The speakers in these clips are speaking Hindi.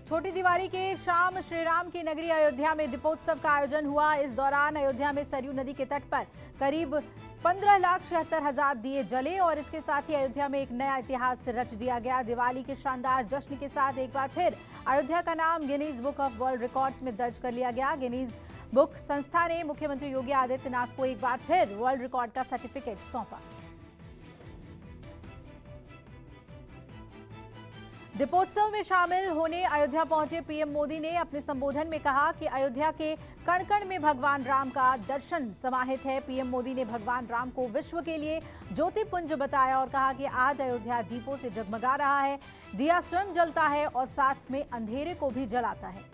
छोटी दिवाली के शाम श्री राम की नगरी अयोध्या में दीपोत्सव का आयोजन हुआ। इस दौरान अयोध्या में सरयू नदी के तट पर करीब 15,76,000 दिए जले और इसके साथ ही अयोध्या में एक नया इतिहास रच दिया गया। दिवाली के शानदार जश्न के साथ एक बार फिर अयोध्या का नाम Guinness book of world records में दर्ज कर लिया गया। गिनीज बुक संस्था ने मुख्यमंत्री योगी आदित्यनाथ को एक बार फिर वर्ल्ड रिकॉर्ड का सर्टिफिकेट सौंपा। दीपोत्सव में शामिल होने अयोध्या पहुंचे पीएम मोदी ने अपने संबोधन में कहा कि अयोध्या के कण कण में भगवान राम का दर्शन समाहित है। पीएम मोदी ने भगवान राम को विश्व के लिए ज्योतिपुंज बताया और कहा कि आज अयोध्या दीपों से जगमगा रहा है। दिया स्वयं जलता है और साथ में अंधेरे को भी जलाता है।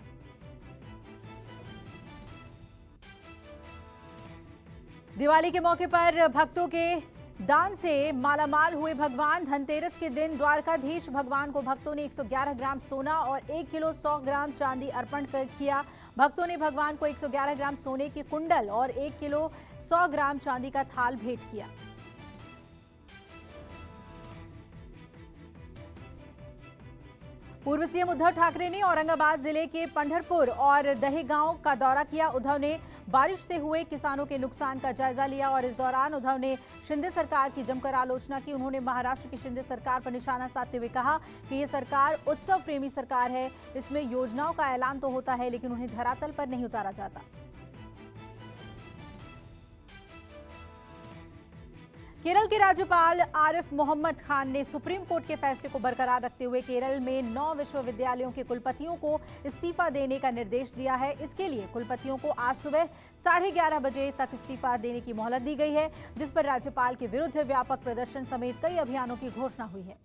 दिवाली के मौके पर भक्तों के दान से मालामाल हुए भगवान। धनतेरस के दिन द्वारकाधीश भगवान को भक्तों ने 111 ग्राम सोना और 1 किलो 100 ग्राम चांदी अर्पण किया। भक्तों ने भगवान को 111 ग्राम सोने के कुंडल और 1 किलो 100 ग्राम चांदी का थाल भेंट किया। पूर्व सीएम उद्धव ठाकरे ने औरंगाबाद जिले के पंढरपुर और दहेगांव का दौरा किया। उद्धव ने बारिश से हुए किसानों के नुकसान का जायजा लिया और इस दौरान उद्धव ने शिंदे सरकार की जमकर आलोचना की। उन्होंने महाराष्ट्र की शिंदे सरकार पर निशाना साधते हुए कहा कि ये सरकार उत्सव प्रेमी सरकार है। इसमें योजनाओं का ऐलान तो होता है लेकिन उन्हें धरातल पर नहीं उतारा जाता। केरल के राज्यपाल आरिफ मोहम्मद खान ने सुप्रीम कोर्ट के फैसले को बरकरार रखते हुए केरल में 9 विश्वविद्यालयों के कुलपतियों को इस्तीफा देने का निर्देश दिया है। इसके लिए कुलपतियों को आज सुबह 11:30 बजे तक इस्तीफा देने की मोहलत दी गई है, जिस पर राज्यपाल के विरुद्ध व्यापक प्रदर्शन समेत कई अभियानों की घोषणा हुई है।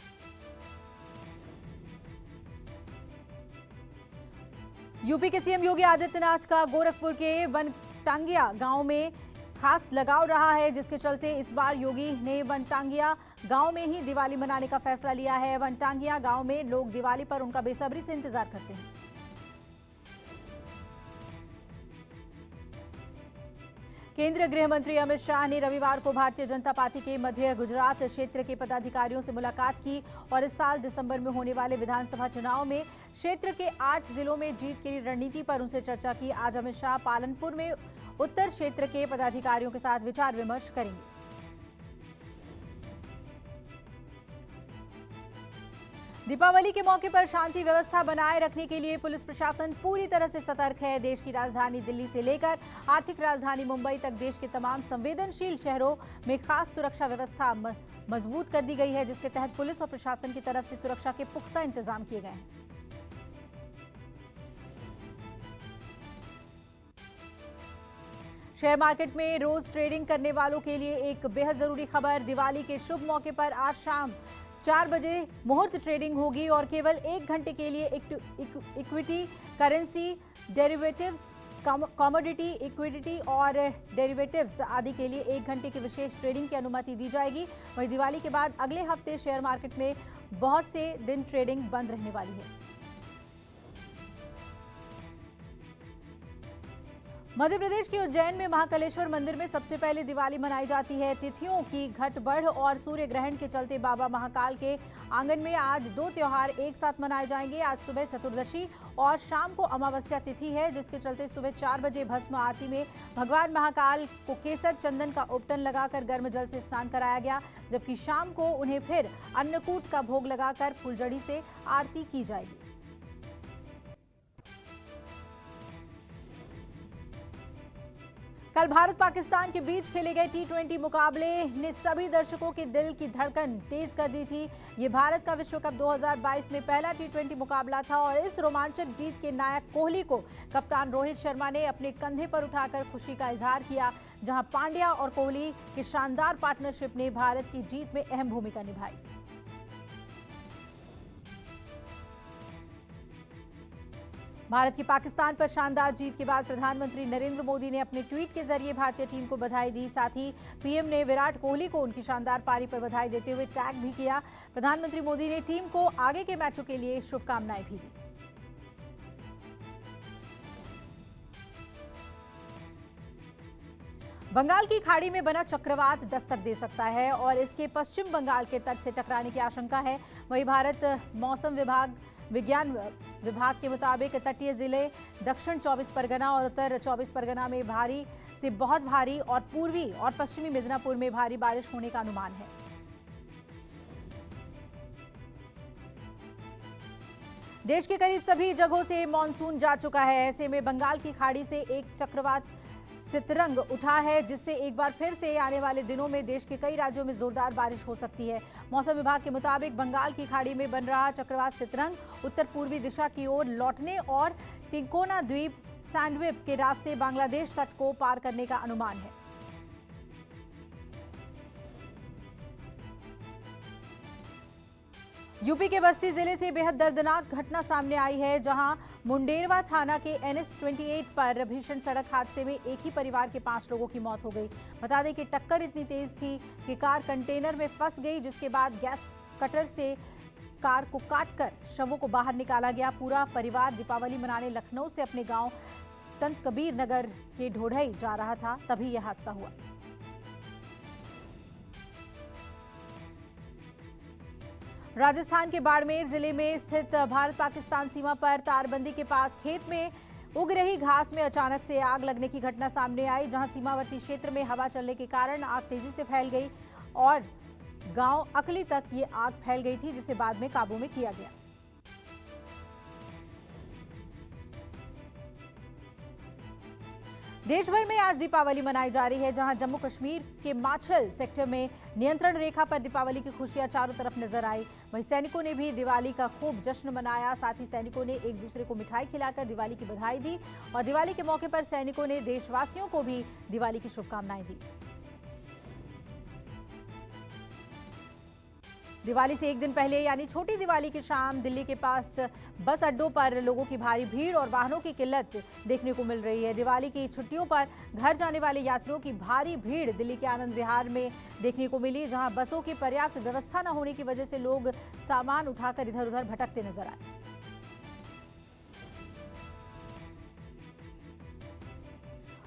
यूपी के सीएम योगी आदित्यनाथ का गोरखपुर के वनटांगिया गांव में खास लगाव रहा है, जिसके चलते इस बार योगी ने वनटांगिया गांव में ही दिवाली मनाने का फैसला लिया है। वनटांगिया गांव में लोग दिवाली पर उनका बेसब्री से इंतजार करते हैं। केंद्रीय गृह मंत्री अमित शाह ने रविवार को भारतीय जनता पार्टी के मध्य गुजरात क्षेत्र के पदाधिकारियों से मुलाकात की और इस साल दिसंबर में होने वाले विधानसभा चुनाव में क्षेत्र के 8 जिलों में जीत की रणनीति पर उनसे चर्चा की। आज अमित शाह पालनपुर में उत्तर क्षेत्र के पदाधिकारियों के साथ विचार विमर्श करेंगे। दीपावली के मौके पर शांति व्यवस्था बनाए रखने के लिए पुलिस प्रशासन पूरी तरह से सतर्क है। देश की राजधानी दिल्ली से लेकर आर्थिक राजधानी मुंबई तक देश के तमाम संवेदनशील शहरों में खास सुरक्षा व्यवस्था मजबूत कर दी गई है, जिसके तहत पुलिस और प्रशासन की तरफ से सुरक्षा के पुख्ता इंतजाम किए गए हैं। शेयर मार्केट में रोज ट्रेडिंग करने वालों के लिए एक बेहद जरूरी खबर। दिवाली के शुभ मौके पर आज शाम 4 बजे मुहूर्त ट्रेडिंग होगी और केवल 1 घंटे के लिए equity, currency, derivatives, commodity, equity और डेरिवेटिव्स आदि के लिए 1 घंटे की विशेष ट्रेडिंग की अनुमति दी जाएगी। वहीं दिवाली के बाद अगले हफ्ते शेयर मार्केट में बहुत से दिन ट्रेडिंग बंद रहने वाली है। मध्य प्रदेश के उज्जैन में महाकालेश्वर मंदिर में सबसे पहले दिवाली मनाई जाती है। तिथियों की घटबढ़ और सूर्य ग्रहण के चलते बाबा महाकाल के आंगन में आज 2 त्योहार एक साथ मनाए जाएंगे। आज सुबह चतुर्दशी और शाम को अमावस्या तिथि है, जिसके चलते सुबह 4 बजे भस्म आरती में भगवान महाकाल को केसर चंदन का उपटन लगाकर गर्म जल से स्नान कराया गया, जबकि शाम को उन्हें फिर अन्नकूट का भोग लगाकर फुलझड़ी से आरती की जाएगी। कल भारत पाकिस्तान के बीच खेले गए T20 मुकाबले ने सभी दर्शकों के दिल की धड़कन तेज कर दी थी। ये भारत का विश्व कप 2022 में पहला T20 मुकाबला था और इस रोमांचक जीत के नायक कोहली को कप्तान रोहित शर्मा ने अपने कंधे पर उठाकर खुशी का इजहार किया, जहां पांड्या और कोहली की शानदार पार्टनरशिप ने भारत की जीत में अहम भूमिका निभाई। भारत की पाकिस्तान पर शानदार जीत के बाद प्रधानमंत्री नरेंद्र मोदी ने अपने ट्वीट के जरिए भारतीय टीम को बधाई दी। साथ ही पीएम ने विराट कोहली को उनकी शानदार पारी पर बधाई देते हुए टैग भी किया। प्रधानमंत्री मोदी ने टीम को आगे के मैचों के लिए शुभकामनाएं भी दी। बंगाल की खाड़ी में बना चक्रवात दस्तक दे सकता है और इसके पश्चिम बंगाल के तट से टकराने की आशंका है। वहीं भारत मौसम विभाग विज्ञान विभाग के मुताबिक तटीय जिले दक्षिण 24 परगना और उत्तर 24 परगना में भारी से बहुत भारी और पूर्वी और पश्चिमी मिदनापुर में भारी बारिश होने का अनुमान है। देश के करीब सभी जगहों से मानसून जा चुका है। ऐसे में बंगाल की खाड़ी से एक चक्रवात सितरंग उठा है, जिससे एक बार फिर से आने वाले दिनों में देश के कई राज्यों में जोरदार बारिश हो सकती है। मौसम विभाग के मुताबिक बंगाल की खाड़ी में बन रहा चक्रवात सितरंग उत्तर पूर्वी दिशा की ओर लौटने और टिंकोना द्वीप सैंडविप के रास्ते बांग्लादेश तट को पार करने का अनुमान है। यूपी के बस्ती जिले से बेहद दर्दनाक घटना सामने आई है, जहां मुंडेरवा थाना के NH 28 पर भीषण सड़क हादसे में एक ही परिवार के 5 लोगों की मौत हो गई। बता दें कि टक्कर इतनी तेज थी कि कार कंटेनर में फंस गई, जिसके बाद गैस कटर से कार को काटकर शवों को बाहर निकाला गया। पूरा परिवार दीपावली मनाने लखनऊ से अपने गांव संत कबीर नगर के ढोढई जा रहा था, तभी यह हादसा हुआ। राजस्थान के बाड़मेर जिले में स्थित भारत पाकिस्तान सीमा पर तारबंदी के पास खेत में उग रही घास में अचानक से आग लगने की घटना सामने आई, जहां सीमावर्ती क्षेत्र में हवा चलने के कारण आग तेजी से फैल गई और गांव अकली तक ये आग फैल गई थी, जिसे बाद में काबू में किया गया। देश भर में आज दीपावली मनाई जा रही है, जहां जम्मू कश्मीर के माछल सेक्टर में नियंत्रण रेखा पर दीपावली की खुशियां चारों तरफ नजर आई। वहीं सैनिकों ने भी दिवाली का खूब जश्न मनाया। साथ ही सैनिकों ने एक दूसरे को मिठाई खिलाकर दिवाली की बधाई दी और दिवाली के मौके पर सैनिकों ने देशवासियों को भी दिवाली की शुभकामनाएं दी। दिवाली से एक दिन पहले यानी छोटी दिवाली की शाम दिल्ली के पास बस अड्डों पर लोगों की भारी भीड़ और वाहनों की किल्लत देखने को मिल रही है। दिवाली की छुट्टियों पर घर जाने वाले यात्रियों की भारी भीड़ दिल्ली के आनंद विहार में देखने को मिली, जहां बसों की पर्याप्त व्यवस्था न होने की वजह से लोग सामान उठाकर इधर उधर भटकते नजर आए।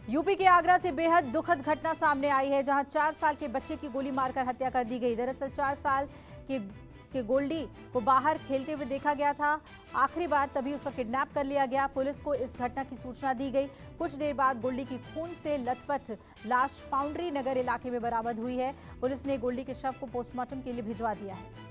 यूपी के आगरा से बेहद दुखद घटना सामने आई है, जहां 4 साल के बच्चे की गोली मारकर हत्या कर दी गई। दरअसल 4 साल के गोल्डी को बाहर खेलते हुए देखा गया था। आखिरी बार तभी उसका किडनैप कर लिया गया। पुलिस को इस घटना की सूचना दी गई। कुछ देर बाद गोल्डी की खून से लथपथ लाश फाउंड्री नगर इलाके में बरामद हुई है। पुलिस ने गोल्डी के शव को पोस्टमार्टम के लिए भिजवा दिया है।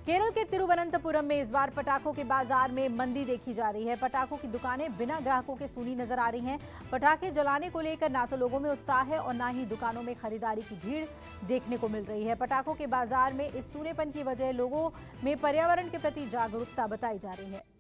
केरल के तिरुवनंतपुरम में इस बार पटाखों के बाजार में मंदी देखी जा रही है। पटाखों की दुकानें बिना ग्राहकों के सूनी नजर आ रही हैं। पटाखे जलाने को लेकर ना तो लोगों में उत्साह है और ना ही दुकानों में खरीदारी की भीड़ देखने को मिल रही है। पटाखों के बाजार में इस सूनेपन की वजह लोगों में पर्यावरण के प्रति जागरूकता बताई जा रही है।